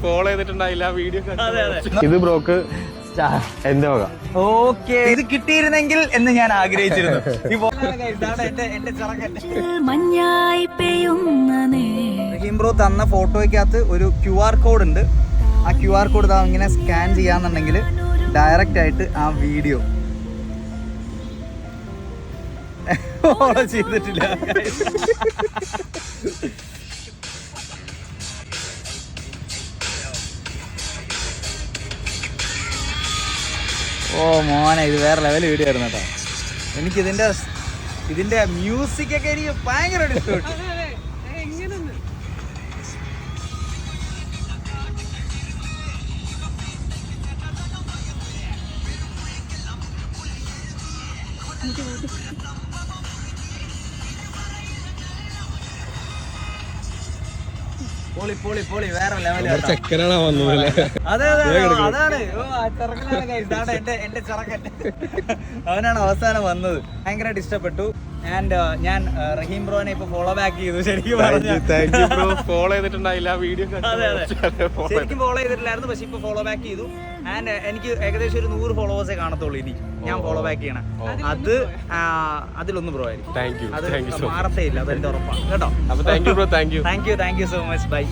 Follow ചെയ്തിട്ടുണ്ടായില്ല video. ഇത് ബ്രോക്ക് എന്റെ വക. ഓക്കെ, ഇത് കിട്ടിയിരുന്നെങ്കിൽ എന്ന് ഞാൻ ആഗ്രഹിച്ചിരുന്നു. റഹീം ബ്രോ തന്ന ഫോട്ടോയ്ക്കകത്ത് ഒരു QR കോഡ് ഉണ്ട്. ആ QR കോഡ് ഇങ്ങനെ സ്കാൻ ചെയ്യാന്നുണ്ടെങ്കിൽ ഡയറക്റ്റ് ആയിട്ട് ആ വീഡിയോ ഫോളോ ചെയ്തിട്ടില്ല. ഓ മോനെ, ഇത് വേറെ ലെവൽ വീഡിയോ ആയിരുന്നു കേട്ടോ. എനിക്ക് ഇതിന്റെ മ്യൂസിക് ഒക്കെ എനിക്ക് ഭയങ്കരമായിട്ട് ഇഷ്ടപ്പെട്ടു. പൊളി പൊളി പൊളി, വേറെ ലെവലാണ്. ചെക്കനാണ് വന്നത്. അതെ അതെ, അതാണ് എന്റെ ചെറുക്കൻ. അവനാണ് അവസാനം വന്നത്. ഭയങ്കരമായിട്ട് ഇഷ്ടപ്പെട്ടു. ആൻഡ് ഞാൻ റഹീം ബ്രോനെ ഇപ്പൊ ഫോളോ ബാക്ക് ചെയ്തു. ശരിക്കും ഫോളോ ചെയ്തിട്ടുണ്ടായില്ല വീഡിയോ. ശരിക്കും ഫോളോ ചെയ്തിട്ടില്ലായിരുന്നു, പക്ഷെ ഇപ്പൊ ഫോളോ ബാക്ക് ചെയ്തു. ആൻഡ് എനിക്ക് ഏകദേശം ഒരു 100 ഫോളോവേഴ്സേ കാണത്തുള്ളൂ ഇനി ഞാൻ ഫോളോ ബാക്ക് ചെയ്യണം. അതിലൊന്ന് ബ്രോ ആയിരിക്കും. അത് മാറത്തേ ഇല്ല, അതെന്റെ ഉറപ്പാണ് കേട്ടോ. അപ്പൊ thank you bro. Thank you so much. By.